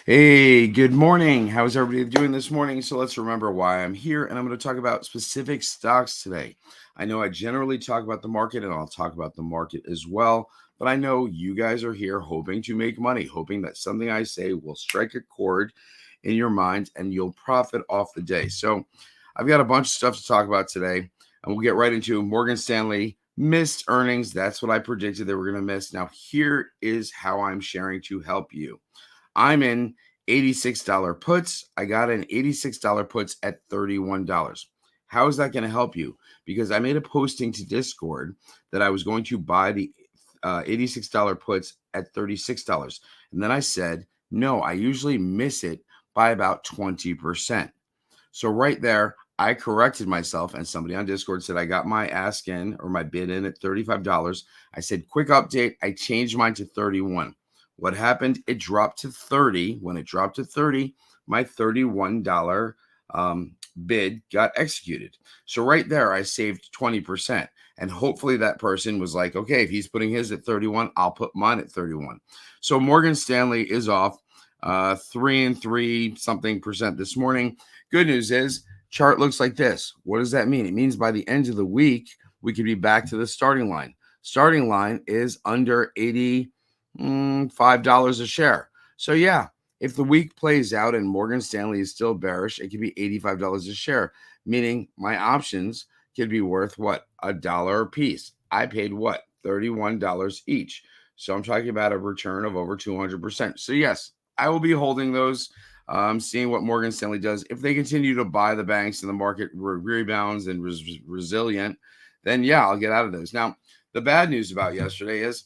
Hey, good morning. How's everybody doing this morning? So let's remember why I'm here, and I'm going to talk about specific stocks today. I know I generally talk about the market, and I'll talk about the market as well, but I know you guys are here hoping to make money, hoping that something I say will strike a chord in your mind and you'll profit off the day. So I've got a bunch of stuff to talk about today, and we'll get right into Morgan Stanley missed earnings. That's what I predicted they were going to miss. Now, here is how I'm sharing to help you. I'm in $86 puts. I got in $86 puts at $31. How is that going to help you? Because I made a posting to Discord that I was going to buy the $86 puts at $36. And then I said, no, I usually miss it by about 20%. So right there, I corrected myself, and somebody on Discord said I got my ask in or my bid in at $35. I said, quick update. I changed mine to 31. What happened? It dropped to 30. When it dropped to 30, my $31 bid got executed. So right there, I saved 20%. And hopefully that person was like, okay, if he's putting his at 31, I'll put mine at 31. So Morgan Stanley is off 3 something percent this morning. Good news is chart looks like this. What does that mean? It means by the end of the week, we could be back to the starting line. Starting line is under $85 a share. So yeah, if the week plays out and Morgan Stanley is still bearish, it could be $85 a share, meaning my options could be worth what? $1 a piece. I paid what? $31 each. So I'm talking about a return of over 200%. So yes, I will be holding those, seeing what Morgan Stanley does. If they continue to buy the banks and the market rebounds and resilient, then yeah, I'll get out of those. Now, the bad news about yesterday is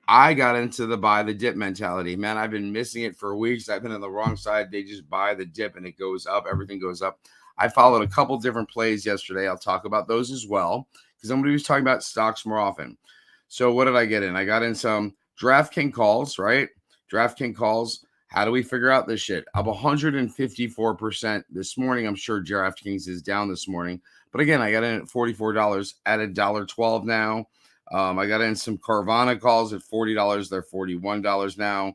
I got into the buy the dip mentality. Man, I've been missing it for weeks. I've been on the wrong side. They just buy the dip and it goes up. Everything goes up. I followed a couple different plays yesterday. I'll talk about those as well because I'm going to be talking about stocks more often. So what did I get in? I got in some DraftKings calls, right? DraftKings calls. How do we figure out this shit? Up 154% this morning. I'm sure DraftKings is down this morning. But again, I got in at $44 at $1.12 now. I got in some Carvana calls at $40. They're $41 now.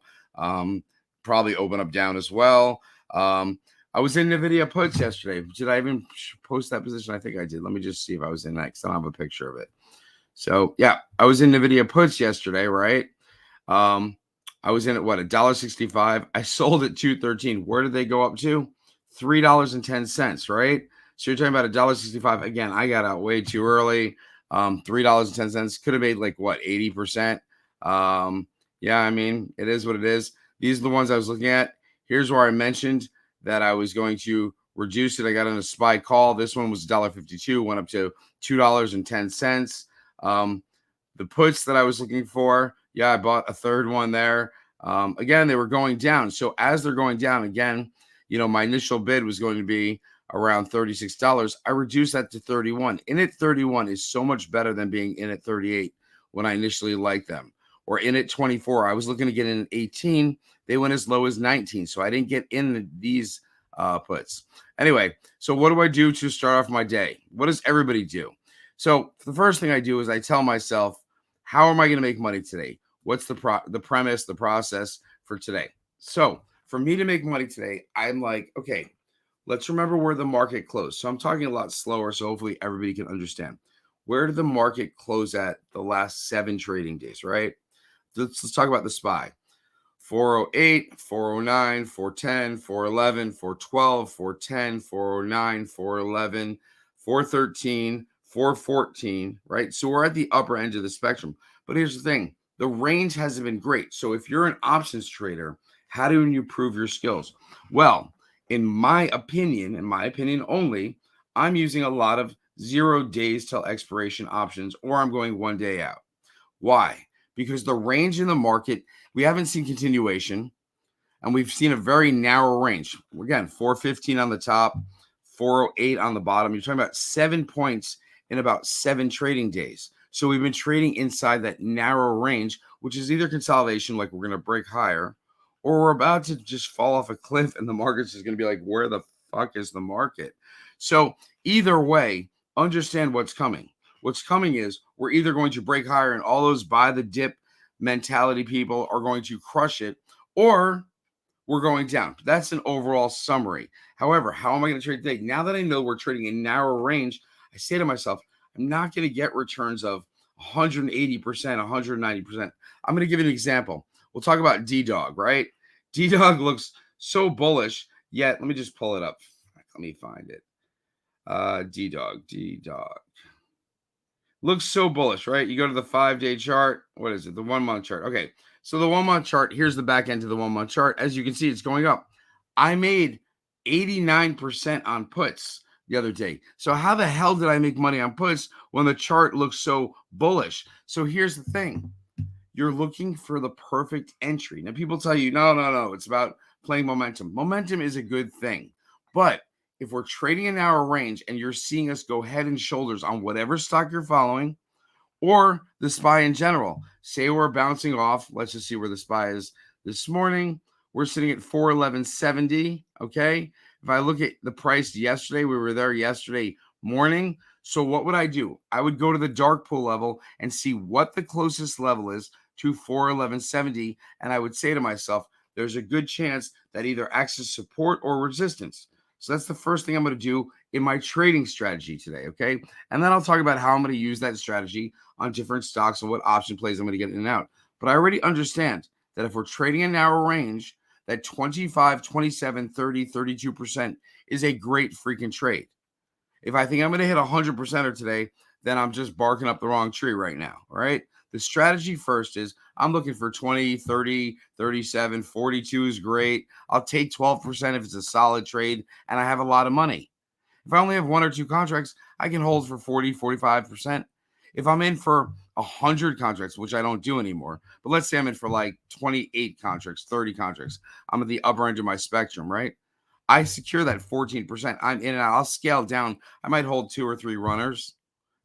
Probably open up down as well. I was in NVIDIA puts yesterday. Did I even post that position? I think I did. Let me just see if I was in that because I don't have a picture of it. So yeah, I was in NVIDIA puts yesterday, right? I was in at what, $1.65. I sold at $2.13. Where did they go up to? $3.10, right? So you're talking about $1.65. Again, I got out way too early. $3.10 could have made like what, 80%. Yeah, I mean, it is what it is. These are the ones I was looking at. Here's where I mentioned that I was going to reduce it. I got on a SPY call. This one was $1.52, went up to $2.10. The puts that I was looking for, yeah, I bought a third one there. Again, they were going down. So as they're going down, again, my initial bid was going to be around $36. I reduced that to 31. In at 31 is so much better than being in at 38 when I initially liked them. Or in at 24. I was looking to get in at 18. They went as low as 19. So I didn't get in these puts. Anyway, so what do I do to start off my day? What does everybody do? So the first thing I do is I tell myself, how am I going to make money today? What's the premise, the process for today? So for me to make money today, I'm like, okay, let's remember where the market closed. So I'm talking a lot slower, so hopefully everybody can understand. Where did the market close at the last 7 trading days, right? Let's talk about the SPY. 408, 409, 410, 411, 412, 410, 409, 411, 413, 414, right? So we're at the upper end of the spectrum. But here's the thing. The range hasn't been great. So if you're an options trader, how do you prove your skills? Well, in my opinion only, I'm using a lot of 0 days till expiration options, or I'm going 1 day out. Why? Because the range in the market, we haven't seen continuation, and we've seen a very narrow range. Again, 415 on the top, 408 on the bottom. You're talking about 7 points in about 7 trading days. So we've been trading inside that narrow range, which is either consolidation, like we're going to break higher, or we're about to just fall off a cliff and the market's just going to be like, where the fuck is the market? So either way, understand what's coming. What's coming is we're either going to break higher and all those buy the dip mentality people are going to crush it, or we're going down. That's an overall summary. However, how am I going to trade today? Now that I know we're trading a narrow range, I say to myself, I'm not going to get returns of 180%, 190%. I'm going to give you an example. We'll talk about D-Dog, right? D-Dog looks so bullish, yet let me just pull it up. Let me find it. D-Dog. Looks so bullish, right? You go to the 5-day chart. What is it? The 1 month chart. Okay. So the 1 month chart, here's the back end to the 1 month chart. As you can see, it's going up. I made 89% on puts the other day. So how the hell did I make money on puts when the chart looks so bullish? So here's the thing. You're looking for the perfect entry. Now people tell you, no, it's about playing momentum. Momentum is a good thing. But if we're trading an hour range and you're seeing us go head and shoulders on whatever stock you're following or the SPY in general, say we're bouncing off. Let's just see where the SPY is this morning. We're sitting at 411.70. Okay. If I look at the price yesterday, we were there yesterday morning. So what would I do? I would go to the dark pool level and see what the closest level is to 411.70. And I would say to myself, there's a good chance that either acts as support or resistance. So that's the first thing I'm going to do in my trading strategy today, okay? And then I'll talk about how I'm going to use that strategy on different stocks and what option plays I'm going to get in and out. But I already understand that if we're trading a narrow range, that 25, 27, 30, 32% is a great freaking trade. If I think I'm going to hit 100%er today, then I'm just barking up the wrong tree right now, all right? The strategy first is I'm looking for 20, 30, 37, 42 is great. I'll take 12% if it's a solid trade and I have a lot of money. If I only have 1 or 2 contracts, I can hold for 40, 45%. If I'm in for 100 contracts, which I don't do anymore, but let's say I'm in for like 28 contracts, 30 contracts, I'm at the upper end of my spectrum, right? I secure that 14%. I'm in and out. I'll scale down. I might hold 2 or 3 runners.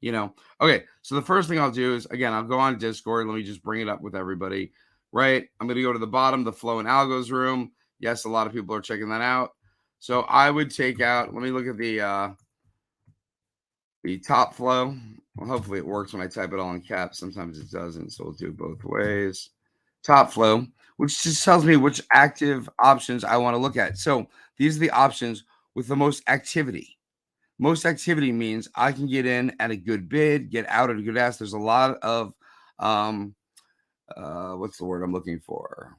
Okay, so the first thing I'll do is, again, I'll go on Discord. Let me just bring it up with everybody, right? I'm going to go to the bottom, the Flow and Algos room. Yes, a lot of people are checking that out. So I would take out, let me look at the top flow. Well, hopefully it works when I type it all in caps. Sometimes it doesn't, so we'll do both ways. Top flow, which just tells me which active options I want to look at. So these are the options with the most activity. Most activity means I can get in at a good bid, get out at a good ask. There's a lot of, what's the word I'm looking for?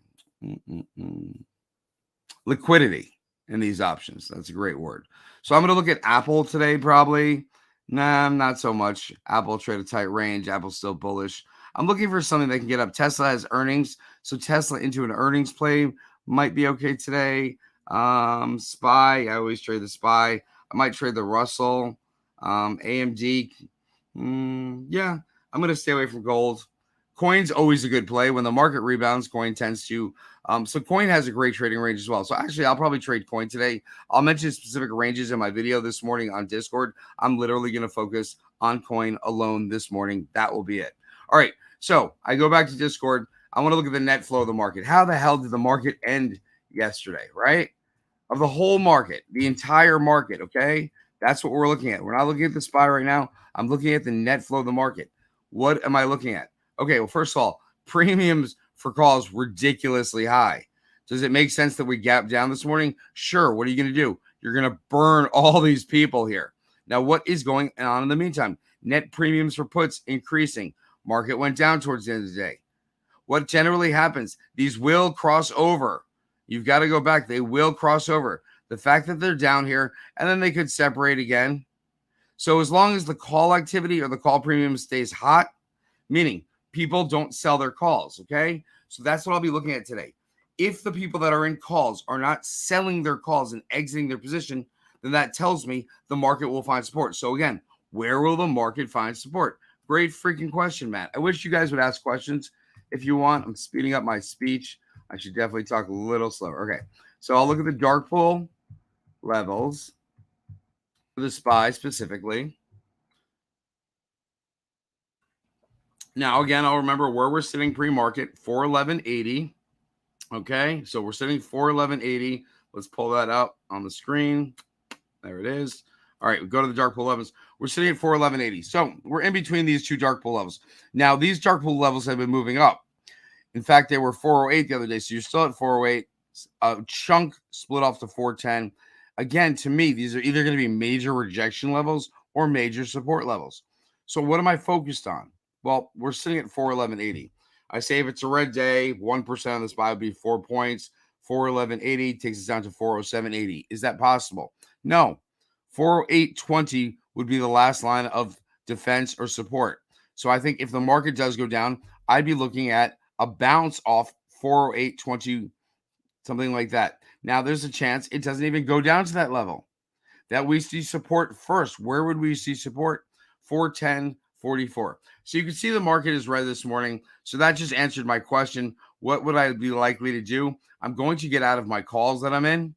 Liquidity in these options. That's a great word. So I'm going to look at Apple today, probably. Nah, not so much. Apple trade a tight range. Apple's still bullish. I'm looking for something that can get up. Tesla has earnings. So Tesla into an earnings play might be okay today. SPY, I always trade the SPY. I might trade the Russell. AMD. Yeah, I'm going to stay away from gold. Coin's always a good play. When the market rebounds, coin tends to. So coin has a great trading range as well. So actually, I'll probably trade coin today. I'll mention specific ranges in my video this morning on Discord. I'm literally going to focus on coin alone this morning. That will be it. All right. So I go back to Discord. I want to look at the net flow of the market. How the hell did the market end yesterday, right? Of the whole market, the entire market, okay? That's what we're looking at. We're not looking at the SPY right now. I'm looking at the net flow of the market. What am I looking at? Okay, well, first of all, premiums for calls ridiculously high. Does it make sense that we gap down this morning? Sure. What are you going to do? You're going to burn all these people here. Now, what is going on in the meantime? Net premiums for puts increasing. Market went down towards the end of the day. What generally happens? These will cross over. You've got to go back. They will cross over. The fact that they're down here, and then they could separate again. So as long as the call activity or the call premium stays hot, meaning people don't sell their calls, okay? So that's what I'll be looking at today. If the people that are in calls are not selling their calls and exiting their position, then that tells me the market will find support. So again, where will the market find support? Great freaking question, Matt. I wish you guys would ask questions if you want. I'm speeding up my speech. I should definitely talk a little slower. Okay, so I'll look at the dark pool levels for the SPY specifically. Now, again, I'll remember where we're sitting pre-market, 411.80. Okay, so we're sitting 411.80. Let's pull that up on the screen. There it is. All right, we go to the dark pool levels. We're sitting at 411.80. So we're in between these two dark pool levels. Now, these dark pool levels have been moving up. In fact, they were 408 the other day, so you're still at 408. A chunk split off to 410. Again, to me, these are either going to be major rejection levels or major support levels. So what am I focused on? Well, we're sitting at 411.80. I say if it's a red day, 1% on the SPY would be 4 points. 411.80 takes us down to 407.80. Is that possible? No. 408.20 would be the last line of defense or support. So I think if the market does go down, I'd be looking at a bounce off 408.20, something like that. Now, there's a chance it doesn't even go down to that level, that we see support first. Where would we see support? 410.44. So you can see the market is red this morning. So that just answered my question. What would I be likely to do? I'm going to get out of my calls that I'm in.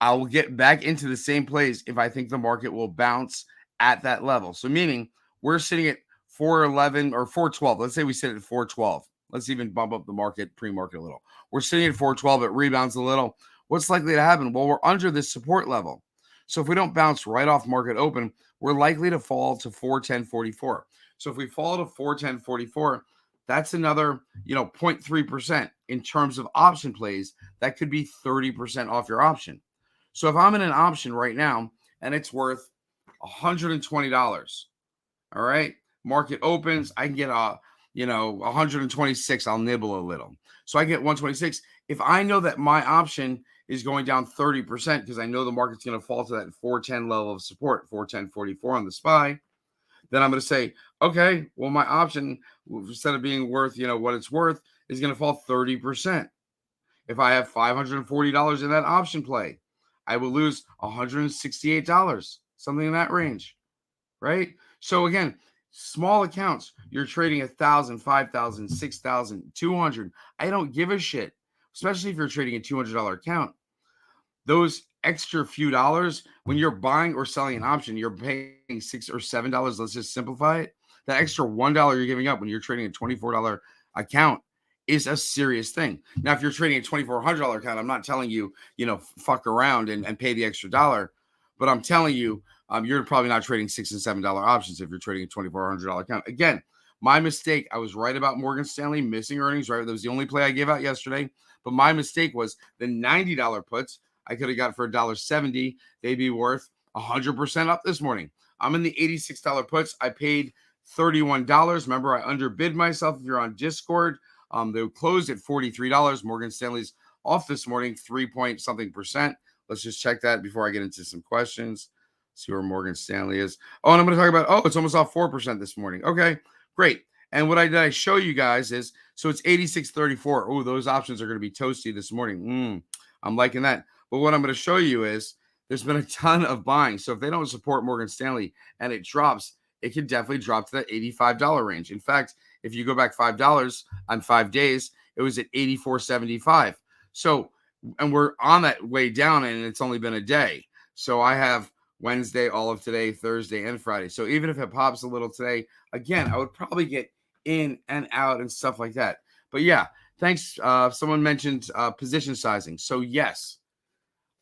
I will get back into the same place if I think the market will bounce at that level. So meaning we're sitting at 411 or 412. Let's say we sit at 412. Let's even bump up the market, pre-market a little. We're sitting at 412. It rebounds a little. What's likely to happen? Well, we're under this support level. So if we don't bounce right off market open, we're likely to fall to 410.44. So if we fall to 410.44, that's another, 0.3% in terms of option plays. That could be 30% off your option. So if I'm in an option right now and it's worth $120, all right, market opens, I can get 126. I'll nibble a little. So I get 126. If I know that my option is going down 30% because I know the market's going to fall to that 410 level of support, 410.44 on the SPY, then I'm going to say, okay, well, my option, instead of being worth, what it's worth, is going to fall 30%. If I have $540 in that option play, I will lose $168, something in that range, right? So again, small accounts, you're trading 1,000, 5,000, 6,000, 200. I don't give a shit, especially if you're trading a $200 account. Those extra few dollars, when you're buying or selling an option, you're paying $6 or $7. Let's just simplify it. That extra $1 you're giving up when you're trading a $24 account is a serious thing. Now, if you're trading a $2,400 account, I'm not telling you, fuck around and pay the extra dollar, but I'm telling you, you're probably not trading $6 and $7 options if you're trading a $2,400 account. Again, my mistake. I was right about Morgan Stanley missing earnings, right? That was the only play I gave out yesterday. But my mistake was the $90 puts I could have got for $1.70. They'd be worth 100% up this morning. I'm in the $86 puts. I paid $31. Remember, I underbid myself. If you're on Discord, they closed at $43. Morgan Stanley's off this morning, 3-point-something%. Let's just check that before I get into some questions. See where Morgan Stanley is. Oh, and I'm going to talk about, it's almost off 4% this morning. Okay, great. And what I show you guys is, so it's 86.34. Oh, those options are going to be toasty this morning. I'm liking that. But what I'm going to show you is there's been a ton of buying. So if they don't support Morgan Stanley and it drops, it can definitely drop to that $85 range. In fact, if you go back $5 on 5 days, it was at $84.75. So, and we're on that way down, and it's only been a day. So I have Wednesday, all of today, Thursday, and Friday. So even if it pops a little today, again, I would probably get in and out and stuff like that. But yeah, thanks. Someone mentioned position sizing. So yes,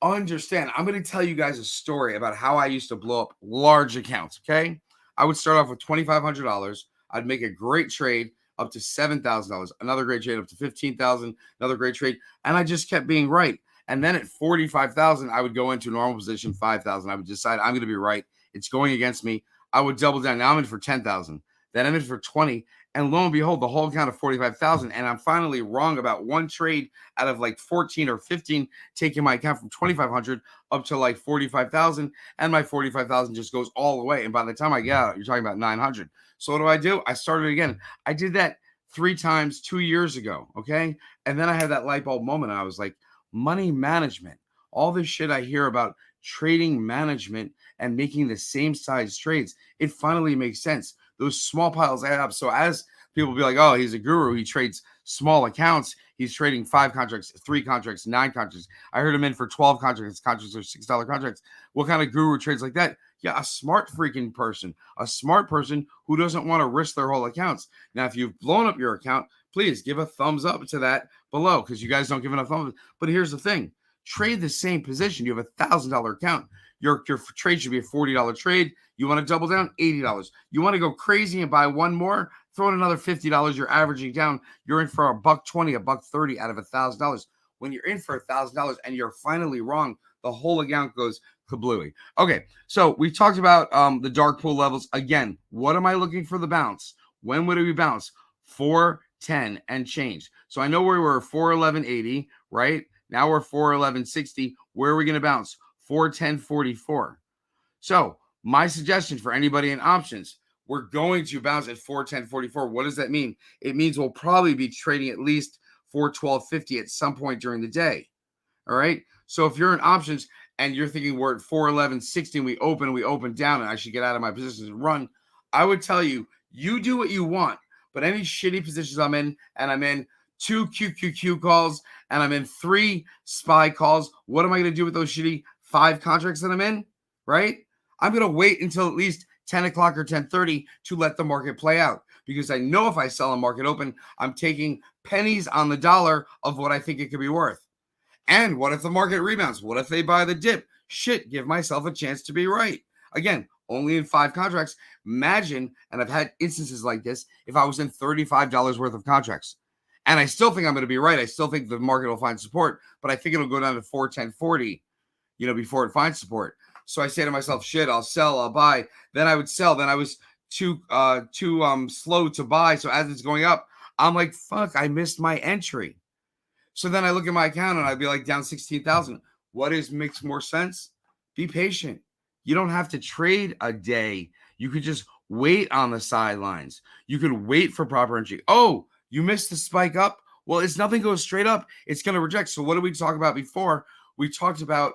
understand. I'm going to tell you guys a story about how I used to blow up large accounts. Okay. I would start off with $2,500. I'd make a great trade up to $7,000, another great trade up to $15,000, another great trade. And I just kept being right. And then at 45,000, I would go into normal position 5,000. I would decide I'm going to be right. It's going against me. I would double down. Now I'm in for 10,000. Then I'm in for 20. And lo and behold, the whole account of 45,000. And I'm finally wrong about one trade out of like 14 or 15, taking my account from 2,500 up to like 45,000. And my 45,000 just goes all the way. And by the time I get out, you're talking about 900. So what do? I started again. I did that 3 times 2 years ago. Okay. And then I had that light bulb moment. And I was like, money management, all this shit I hear about trading management and making the same size trades, it finally makes sense. Those small piles add up. So as people be like, oh, he's a guru, he trades small accounts, he's trading 5 contracts, 3 contracts, 9 contracts. I heard him in for 12 contracts. Contracts are $6 contracts. What kind of guru trades like that? Yeah, a smart freaking person, a smart person who doesn't want to risk their whole accounts. Now, if you've blown up your account, please give a thumbs up to that below, because you guys don't give enough thumbs. But here's the thing. Trade the same position. You have $1,000 account. Your trade should be a $40 trade. You want to double down, $80. You want to go crazy and buy one more, throw in another $50. You're averaging down. You're in for $120, $130 out of $1,000. when you're in for $1,000 and you're finally wrong, the whole account goes kablooey. Okay, so we talked about the dark pool levels. Again, what am I looking for the bounce? When would it be bounce? 410 and change. So I know we were 411.80, right? Now we're 411.60. Where are we going to bounce? 410.44. So my suggestion for anybody in options, we're going to bounce at 410.44. What does that mean? It means we'll probably be trading at least 412.50 at some point during the day. All right. So if you're in options and you're thinking we're at 411.60 and we open down and I should get out of my positions and run, I would tell you, you do what you want. But any shitty positions I'm in, and I'm in 2 QQQ calls and I'm in 3 SPY calls, what am I going to do with those shitty 5 contracts that I'm in? Right? I'm going to wait until at least 10 o'clock or 10:30 to let the market play out, because I know if I sell a market open, I'm taking pennies on the dollar of what I think it could be worth. And what if the market rebounds? What if they buy the dip? Shit, give myself a chance to be right. Again, only in 5 contracts. Imagine, and I've had instances like this, if I was in $35 worth of contracts. And I still think I'm going to be right. I still think the market will find support, but I think it'll go down to 410.40, before it finds support. So I say to myself, shit, I'll sell, I'll buy. Then I would sell. Then I was too slow to buy. So as it's going up, I'm like, fuck, I missed my entry. So then I look at my account and I'd be like down 16,000. What makes more sense? Be patient. You don't have to trade a day. You could just wait on the sidelines. You could wait for proper entry. Oh, you missed the spike up? Well, it's nothing goes straight up. It's going to reject. So what did we talk about before? We talked about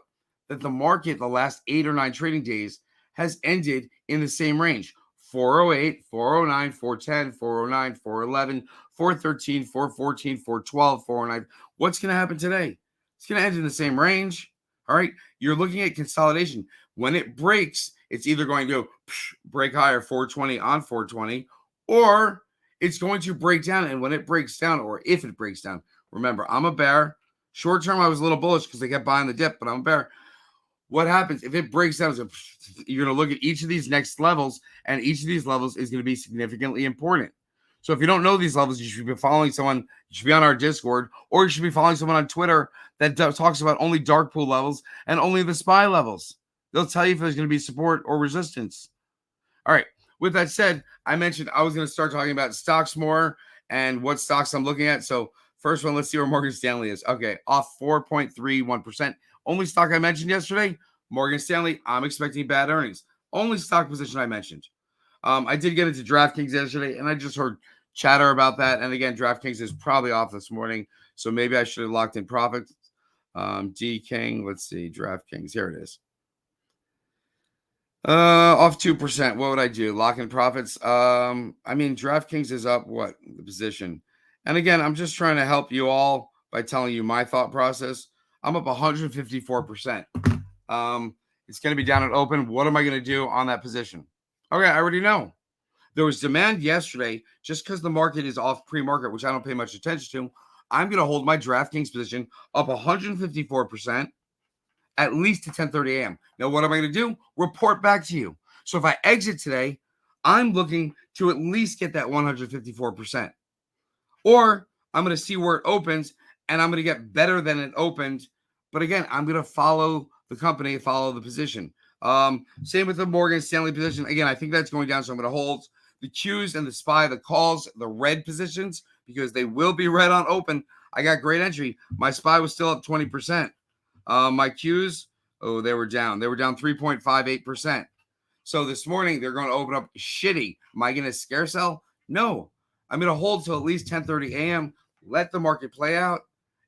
that the market, the last 8 or 9 trading days, has ended in the same range. 408, 409, 410, 409, 411, 413, 414, 412, 409. What's going to happen today? It's going to end in the same range. All right. You're looking at consolidation. When it breaks, it's either going to break higher 420 on 420, or it's going to break down. And when it breaks down, or if it breaks down, remember, I'm a bear. Short term, I was a little bullish because they kept buying the dip, but I'm a bear. What happens if it breaks down? You're going to look at each of these next levels, and each of these levels is going to be significantly important. So if you don't know these levels, you should be following someone. You should be on our Discord, or you should be following someone on Twitter that talks about only dark pool levels and only the SPY levels. They'll tell you if there's going to be support or resistance. All right. With that said, I mentioned I was going to start talking about stocks more and what stocks I'm looking at. So first one, let's see where Morgan Stanley is. Okay, off 4.31%. Only stock I mentioned yesterday, Morgan Stanley. I'm expecting bad earnings. Only stock position I mentioned. I did get into DraftKings yesterday, and I just heard chatter about that. And again, DraftKings is probably off this morning, so maybe I should have locked in profits. D King, let's see, DraftKings. Here it is. Off 2%. What would I do? Lock in profits? I mean, DraftKings is up what? The position. And again, I'm just trying to help you all by telling you my thought process. I'm up 154%. It's going to be down at open. What am I going to do on that position? Okay, I already know. There was demand yesterday just because the market is off pre-market, which I don't pay much attention to. I'm going to hold my DraftKings position up 154%. At least to 10:30 a.m. Now, what am I going to do? Report back to you. So if I exit today, I'm looking to at least get that 154%. Or I'm going to see where it opens, and I'm going to get better than it opened. But again, I'm going to follow the company, follow the position. Same with the Morgan Stanley position. Again, I think that's going down, so I'm going to hold the Qs and the SPY, the calls, the red positions, because they will be red on open. I got great entry. My SPY was still up 20%. My Qs, they were down. They were down 3.58%. So this morning, they're going to open up shitty. Am I going to scare sell? No. I'm going to hold till at least 10:30 a.m., let the market play out,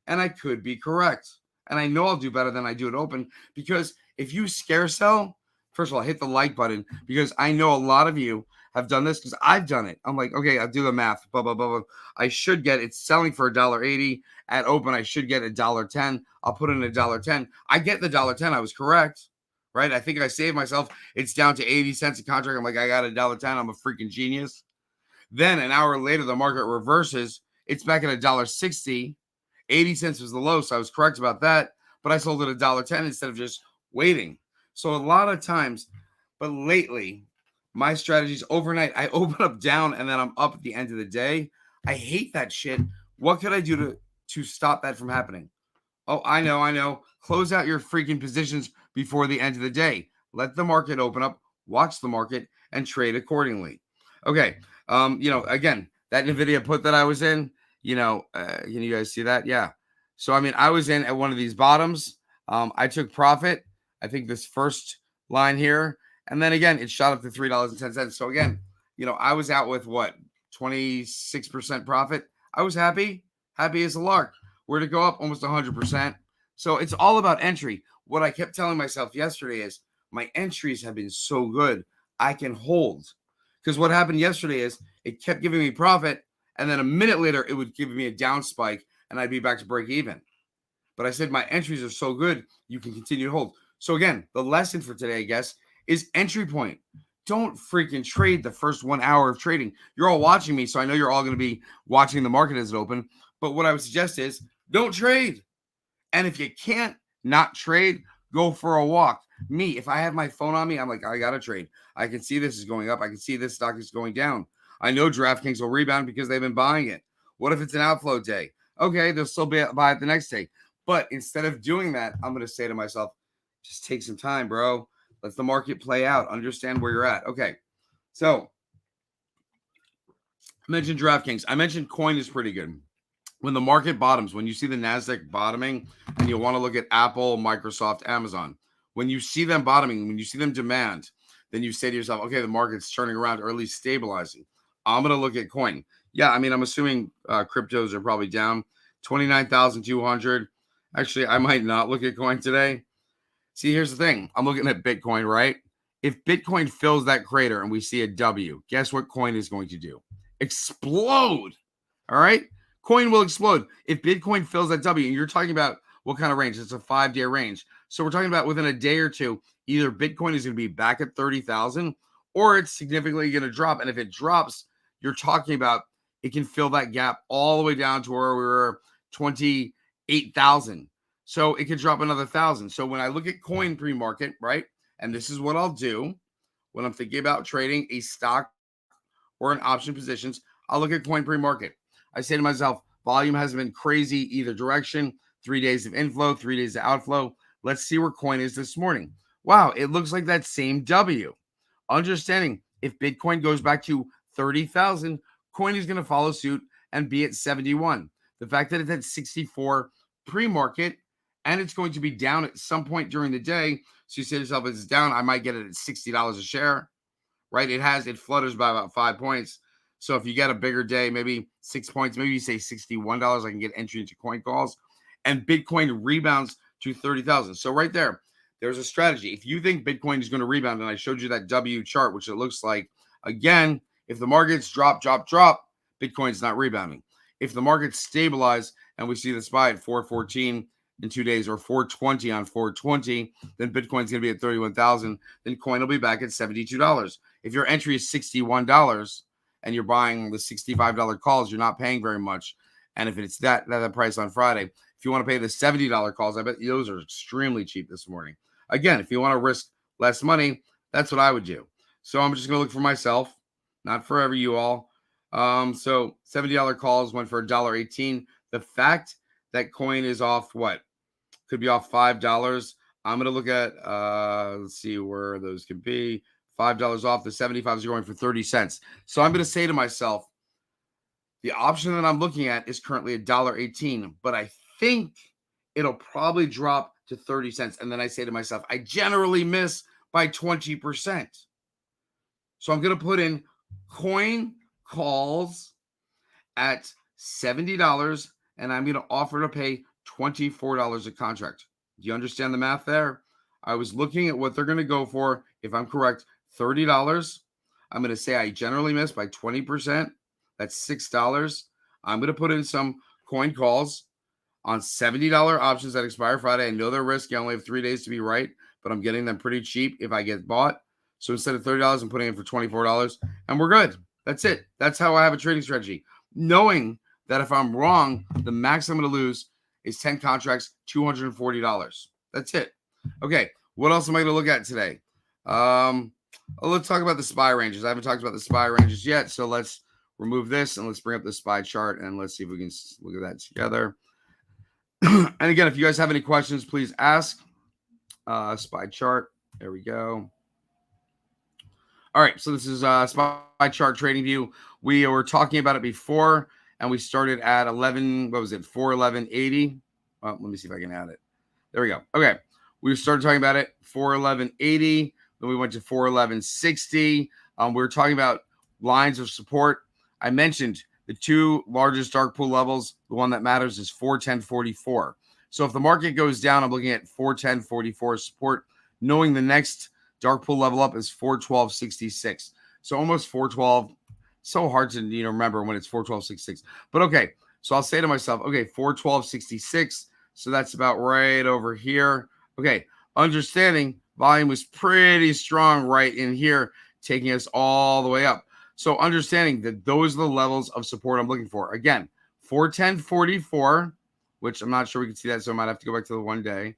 and I could be correct. And I know I'll do better than I do at open, because if you scare sell, first of all, hit the like button, because I know a lot of you have done this, because I've done it. I'm like, okay, I'll do the math. Blah, blah, blah, blah. I should get it's selling for $1.80 at open. I should get $1.10. I'll put in $1.10. I get the $1.10. I was correct, right? I think I saved myself. It's down to 80 cents a contract. I'm like, I got $1.10. I'm a freaking genius. Then an hour later, the market reverses. It's back at $1.60. 80 cents was the low, so I was correct about that. But I sold it $1.10 instead of just waiting. So a lot of times, but lately, my strategy is overnight. I open up down and then I'm up at the end of the day. I hate that shit. What could I do to stop that from happening? Oh, I know. Close out your freaking positions before the end of the day. Let the market open up, watch the market, and trade accordingly. Okay. Again, that Nvidia put that I was in, can you guys see that? Yeah. So I mean, I was in at one of these bottoms. I took profit. I think this first line here, and then again, it shot up to $3.10. So again, I was out with what 26% profit. I was happy as a lark. Where to go up almost 100%. So it's all about entry. What I kept telling myself yesterday is my entries have been so good, I can hold. Because what happened yesterday is it kept giving me profit, and then a minute later, it would give me a down spike, and I'd be back to break even. But I said my entries are so good, you can continue to hold. So again, the lesson for today, I guess, is entry point. Don't freaking trade the first 1 hour of trading. You're all watching me, so I know you're all going to be watching the market as it open. But what I would suggest is don't trade. And if you can't not trade, go for a walk. Me, if I have my phone on me, I'm like, I got to trade. I can see this is going up. I can see this stock is going down. I know DraftKings will rebound because they've been buying it. What if it's an outflow day? Okay, they'll still buy it the next day. But instead of doing that, I'm going to say to myself, just take some time, bro. Let the market play out. Understand where you're at. Okay. So I mentioned DraftKings. I mentioned coin is pretty good. When the market bottoms, when you see the NASDAQ bottoming and you want to look at Apple, Microsoft, Amazon, when you see them bottoming, when you see them demand, then you say to yourself, okay, the market's turning around or at least stabilizing. I'm going to look at coin. Yeah, I mean, I'm assuming cryptos are probably down 29,200. Actually, I might not look at coin today. See, here's the thing. I'm looking at Bitcoin, right? If Bitcoin fills that crater and we see a W, guess what coin is going to do? Explode. All right. Coin will explode. If Bitcoin fills that W, and you're talking about what kind of range? It's a 5-day range. So we're talking about within a day or two, either Bitcoin is going to be back at 30,000 or it's significantly going to drop. And if it drops, you're talking about it can fill that gap all the way down to where we were 28,000. So it could drop another 1,000. So when I look at coin pre-market, right, and this is what I'll do when I'm thinking about trading a stock or an option positions, I'll look at coin pre-market. I say to myself, volume hasn't been crazy either direction. 3 days of inflow, 3 days of outflow. Let's see where coin is this morning. Wow, it looks like that same W. Understanding if Bitcoin goes back to 30,000, coin is going to follow suit and be at 71. The fact that it's at 64 pre-market and it's going to be down at some point during the day. So you say to yourself, if it's down, I might get it at $60 a share, right? It flutters by about 5 points. So if you get a bigger day, maybe 6 points, maybe you say $61, I can get entry into coin calls. And Bitcoin rebounds to 30,000. So right there's a strategy. If you think Bitcoin is going to rebound, and I showed you that W chart, which it looks like, again, if the markets drop, Bitcoin's not rebounding. If the markets stabilize and we see the SPY at 414 in 2 days or 420 on 420, then Bitcoin's going to be at 31,000. Then coin will be back at $72. If your entry is $61 and you're buying the $65 calls, you're not paying very much. And if it's that price on Friday, if you want to pay the $70 calls, I bet those are extremely cheap this morning. Again, if you want to risk less money, that's what I would do. So I'm just going to look for myself, not forever, you all. So $70 calls went for $1.18. The fact that coin is off what? Could be off $5. I'm going to look at, let's see where those could be. $5 off. The 75s are going for 30 cents. So I'm going to say to myself, the option that I'm looking at is currently $1.18, but I think it'll probably drop to 30 cents. And then I say to myself, I generally miss by 20%. So I'm going to put in coin calls at $70, and I'm going to offer to pay $24 a contract. Do you understand the math there? I was looking at what they're going to go for. If I'm correct, $30. I'm going to say I generally miss by 20%. That's $6. I'm going to put in some coin calls on $70 options that expire Friday. I know they're risky. I only have 3 days to be right, but I'm getting them pretty cheap if I get bought. So instead of $30, I'm putting in for $24, and we're good. That's it. That's how I have a trading strategy. Knowing that if I'm wrong, the max I'm going to lose is 10 contracts, $240. That's it. Okay, what else am I going to look at today? Let's talk about the SPY ranges. I haven't talked about the SPY ranges yet, so let's remove this and let's bring up the SPY chart and let's see if we can look at that together. And again, if you guys have any questions, please ask. SPY chart. There we go. All right, so this is SPY chart trading view. We were talking about it before, and we started at 11. What was it? 411.80. Well, let me see if I can add it. There we go. Okay, we started talking about it 411.80. Then we went to 411.60. We were talking about lines of support. I mentioned the two largest dark pool levels. The one that matters is 410.44. So if the market goes down, I'm looking at 410.44 support, knowing the next dark pool level up is 412.66. So almost 412. So hard to remember when it's 412.66. But okay, so I'll say to myself, okay, 412.66. So that's about right over here. Okay, understanding volume was pretty strong right in here, taking us all the way up. So understanding that those are the levels of support I'm looking for. Again, 410.44, which I'm not sure we can see that, so I might have to go back to the 1 day.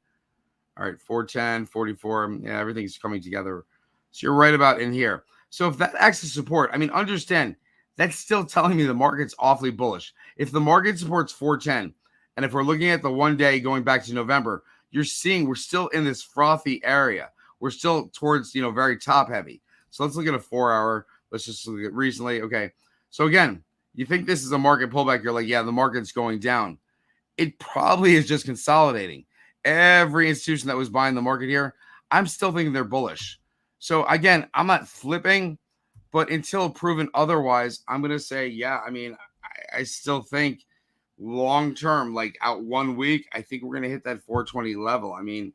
All right, 410.44. Yeah, everything's coming together. So you're right about in here. So if that acts as support, I mean, understand that's still telling me the market's awfully bullish. If the market supports 410, and if we're looking at the 1 day going back to November, you're seeing we're still in this frothy area. We're still towards, very top heavy. So let's look at a 4 hour. Let's just look at recently. Okay. So again, you think this is a market pullback. You're like, yeah, the market's going down. It probably is just consolidating. Every institution that was buying the market here, I'm still thinking they're bullish. So again, I'm not flipping, but until proven otherwise, I'm going to say, yeah, I mean, I still think long term, like out 1 week, I think we're going to hit that 420 level. I mean,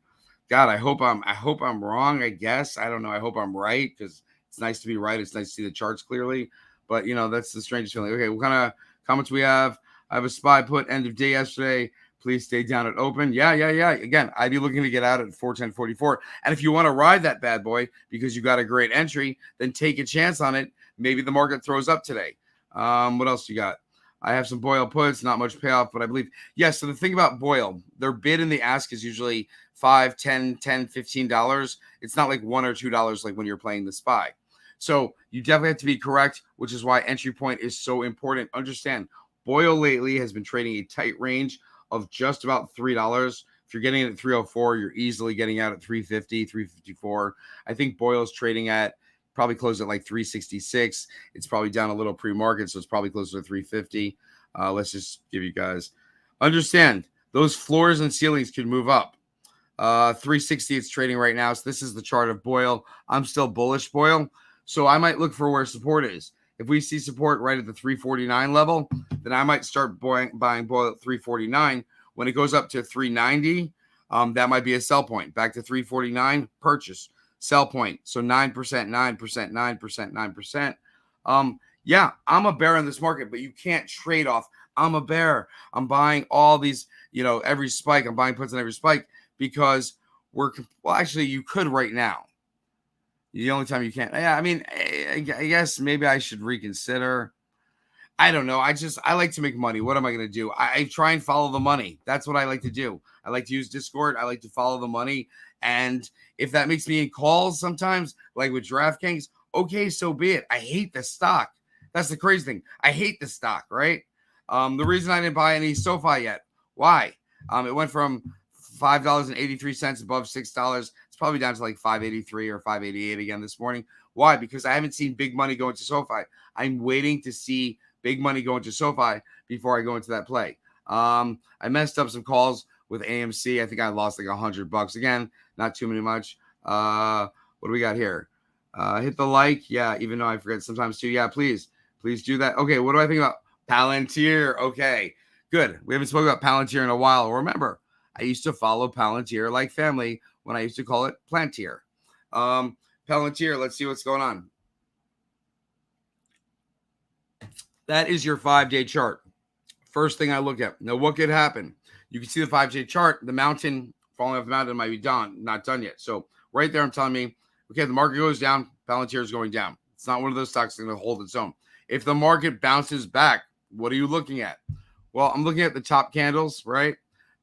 God, I hope I'm wrong. I guess, I don't know. I hope I'm right, because it's nice to be right. It's nice to see the charts clearly, but that's the strangest feeling. Okay, what kind of comments we have? I have a SPY put end of day yesterday. Please stay down at open. Yeah. Again, I'd be looking to get out at 410.44. And if you want to ride that bad boy because you got a great entry, then take a chance on it. Maybe the market throws up today. What else you got? I have some Boyle puts, not much payoff, but I believe, so the thing about Boyle, their bid and the ask is usually $5, $10, $15. It's not like $1 or $2 like when you're playing the SPY. So you definitely have to be correct, which is why entry point is so important. Understand, Boyle lately has been trading a tight range of just about $3. If you're getting it at 304, you're easily getting out at 350, 354. I think Boyle's trading at probably closed at like 366. It's probably down a little pre-market, so it's probably closer to 350. Let's just give you guys understand those floors and ceilings could move up. 360 it's trading right now. So this is the chart of Boyle. I'm still bullish Boyle, so I might look for where support is. If we see support right at the 349 level, then I might start buying Boyle at 349. When it goes up to 390, that might be a sell point. Back to 349, purchase. Sell point. So 9%, 9%, 9%, 9%. Yeah, I'm a bear in this market, but you can't trade off. I'm a bear. I'm buying all these, every spike. I'm buying puts on every spike because actually, you could right now. The only time you can't. Yeah, I mean, I guess maybe I should reconsider. I don't know. I like to make money. What am I going to do? I try and follow the money. That's what I like to do. I like to use Discord. I like to follow the money. And if that makes me in calls sometimes, like with DraftKings, okay, so be it. I hate the stock. That's the crazy thing. I hate the stock, right? The reason I didn't buy any SoFi yet. Why? It went from $5.83 above $6. It's probably down to like $5.83 or $5.88 again this morning. Why? Because I haven't seen big money go into SoFi. I'm waiting to see big money go into SoFi before I go into that play. I messed up some calls with AMC. I think I lost like $100 again. Not too much. What do we got here? Hit the like. Yeah, even though I forget sometimes too. Yeah, please do that. Okay, what do I think about Palantir? Okay, good. We haven't spoken about Palantir in a while. Remember, I used to follow Palantir like family when I used to call it Plantier. Palantir, let's see what's going on. That is your 5-day chart. First thing I look at. Now, what could happen? You can see the 5-day chart. The mountain, falling off the mountain might be done, not done yet. So right there, I'm telling me, okay, the market goes down, Palantir is going down. It's not one of those stocks that's going to hold its own. If the market bounces back, what are you looking at? Well, I'm looking at the top candles, right?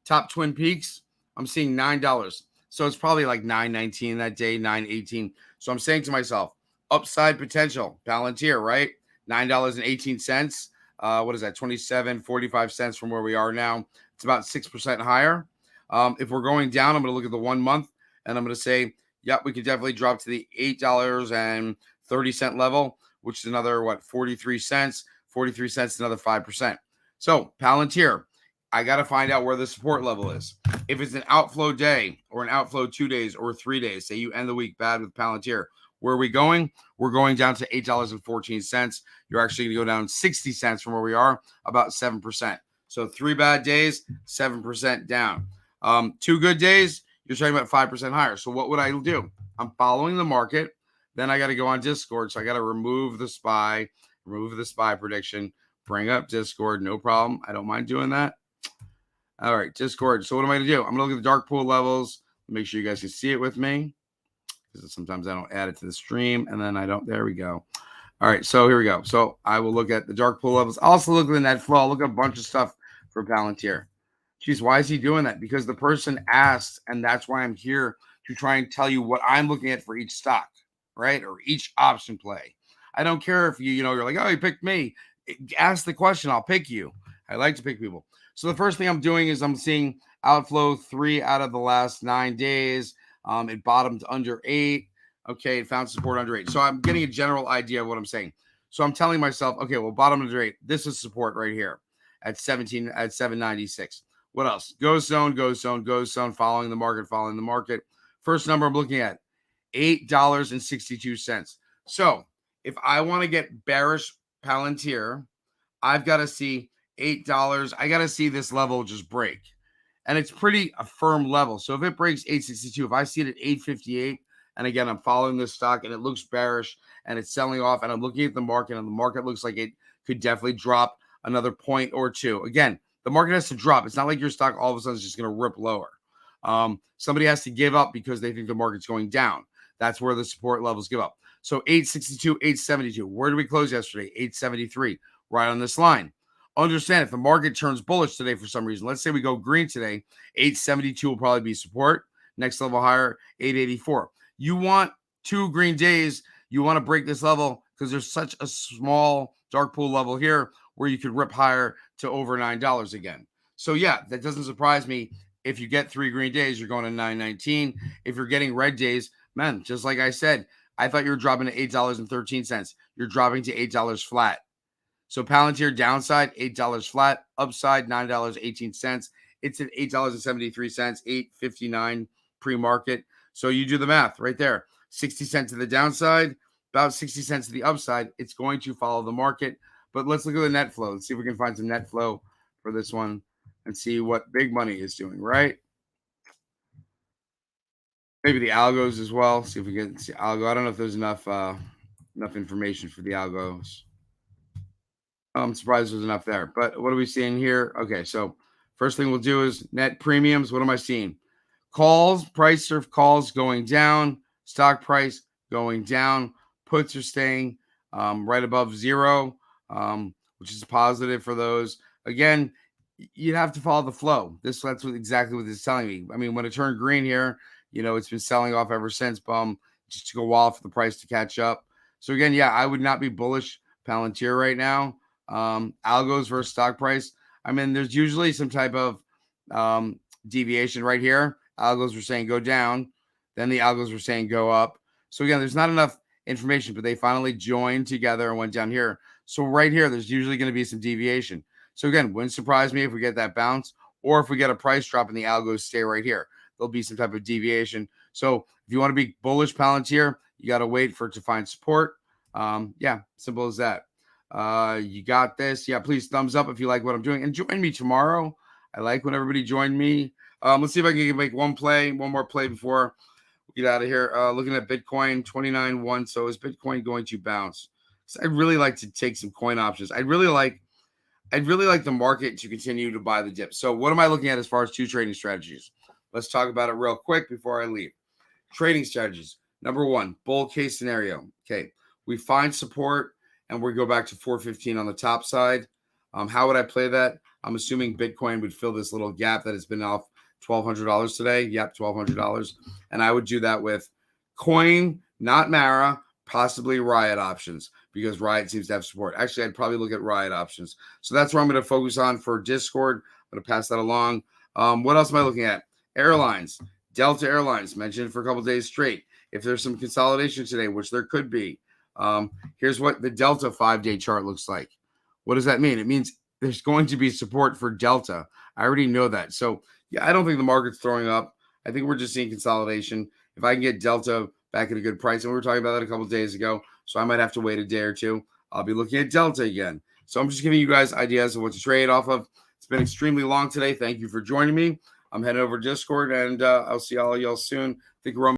Top Twin Peaks, I'm seeing $9. So it's probably like $9.19 that day, $9.18. So I'm saying to myself, upside potential, Palantir, right? $9.18. What is that? 27.45 cents from where we are now. It's about 6% higher. If we're going down, I'm going to look at the 1 month and I'm going to say, yep, we could definitely drop to the $8.30 level, which is another, 43 cents. 43 cents, another 5%. So Palantir, I got to find out where the support level is. If it's an outflow day or an outflow 2 days or 3 days, say you end the week bad with Palantir, where are we going? We're going down to $8.14. You're actually going to go down 60 cents from where we are, about 7%. So 3 bad days, 7% down. 2 good days, you're talking about 5% higher. So what would I do? I'm following the market. Then I got to go on Discord. So I got to remove the SPY prediction, bring up Discord. No problem. I don't mind doing that. All right, Discord. So what am I going to do? I'm going to look at the dark pool levels. Make sure you guys can see it with me, because sometimes I don't add it to the stream and then I don't. There we go. All right, so here we go. So I will look at the dark pool levels. I'll also look at the net flow. I'll look at a bunch of stuff for Palantir. Geez, why is he doing that? Because the person asked, and that's why I'm here to try and tell you what I'm looking at for each stock, right? Or each option play. I don't care if you're like, oh, you picked me. Ask the question. I'll pick you. I like to pick people. So the first thing I'm doing is I'm seeing outflow 3 out of the last 9 days. It bottomed under 8. Okay, it found support under 8. So I'm getting a general idea of what I'm saying. So I'm telling myself, okay, well, bottom under 8. This is support right here at 796. What else? Go zone, following the market. First number I'm looking at, $8.62. So if I want to get bearish Palantir, I've got to see $8. I got to see this level just break. And it's pretty a firm level. So if it breaks 862, if I see it at 858, and again, I'm following this stock and it looks bearish and it's selling off, and I'm looking at the market and the market looks like it could definitely drop another point or two. Again, the market has to drop. It's not like your stock all of a sudden is just going to rip lower. Somebody has to give up because they think the market's going down. That's where the support levels give up. So 862, 872. Where did we close yesterday? 873, right on this line. Understand, if the market turns bullish today for some reason, let's say we go green today, 872 will probably be support. Next level higher, 884. You want 2 green days. You want to break this level because there's such a small dark pool level here where you could rip higher to over $9 again. So yeah, that doesn't surprise me. If you get 3 green days, you're going to 919. If you're getting red days, man, just like I said, I thought you were dropping to $8.13. You're dropping to $8 flat. So Palantir downside, $8 flat. Upside, $9.18. It's at $8.73, $8.59 pre-market. So you do the math right there. 60 cents to the downside, about 60 cents to the upside. It's going to follow the market. But let's look at the net flow. Let's see if we can find some net flow for this one and see what big money is doing, right? Maybe the algos as well. See if we can see algo. I don't know if there's enough information for the algos. I'm surprised there's enough there. But what are we seeing here? Okay, so first thing we'll do is net premiums. What am I seeing? Calls, price of calls going down, stock price going down, puts are staying right above 0, which is positive for those. Again, you'd have to follow the flow. That's exactly what it's telling me. I mean, when it turned green here, it's been selling off ever since. Just took a while for the price to catch up. So again, yeah, I would not be bullish Palantir right now. Algos versus stock price. I mean, there's usually some type of deviation right here. Algos were saying go down, then the algos were saying go up. So again, there's not enough information, but they finally joined together and went down here. So right here, there's usually going to be some deviation. So again, wouldn't surprise me if we get that bounce, or if we get a price drop and the algos stay right here. There'll be some type of deviation. So if you want to be bullish Palantir, you got to wait for it to find support. Yeah, simple as that. You got this. Yeah, please thumbs up if you like what I'm doing. And join me tomorrow. I like when everybody joined me. Let's see if I can make one more play before we get out of here. Looking at Bitcoin, 29.1. So is Bitcoin going to bounce? So I'd really like to take some coin options. I'd really like the market to continue to buy the dip. So what am I looking at as far as 2 trading strategies? Let's talk about it real quick before I leave. Trading strategies. Number 1, bull case scenario. Okay, we find support and we go back to 415 on the top side. How would I play that? I'm assuming Bitcoin would fill this little gap that has been off $1,200 today. Yep, $1,200. And I would do that with coin, not Mara, possibly Riot options, because Riot seems to have support. Actually, I'd probably look at Riot options. So that's where I'm going to focus on for Discord. going to pass that along. What else am I looking at? Airlines. Delta Airlines, mentioned for a couple days straight. If there's some consolidation today, which there could be, here's what the Delta 5-day chart looks like. What does that mean? It means there's going to be support for Delta. I already know that. So, yeah, I don't think the market's throwing up. I think we're just seeing consolidation. If I can get Delta back at a good price, and we were talking about that a couple of days ago, so I might have to wait a day or two, I'll be looking at Delta again. So I'm just giving you guys ideas of what to trade off of. It's been extremely long today. Thank you for joining me. I'm heading over to Discord, and I'll see all of y'all soon. I think we're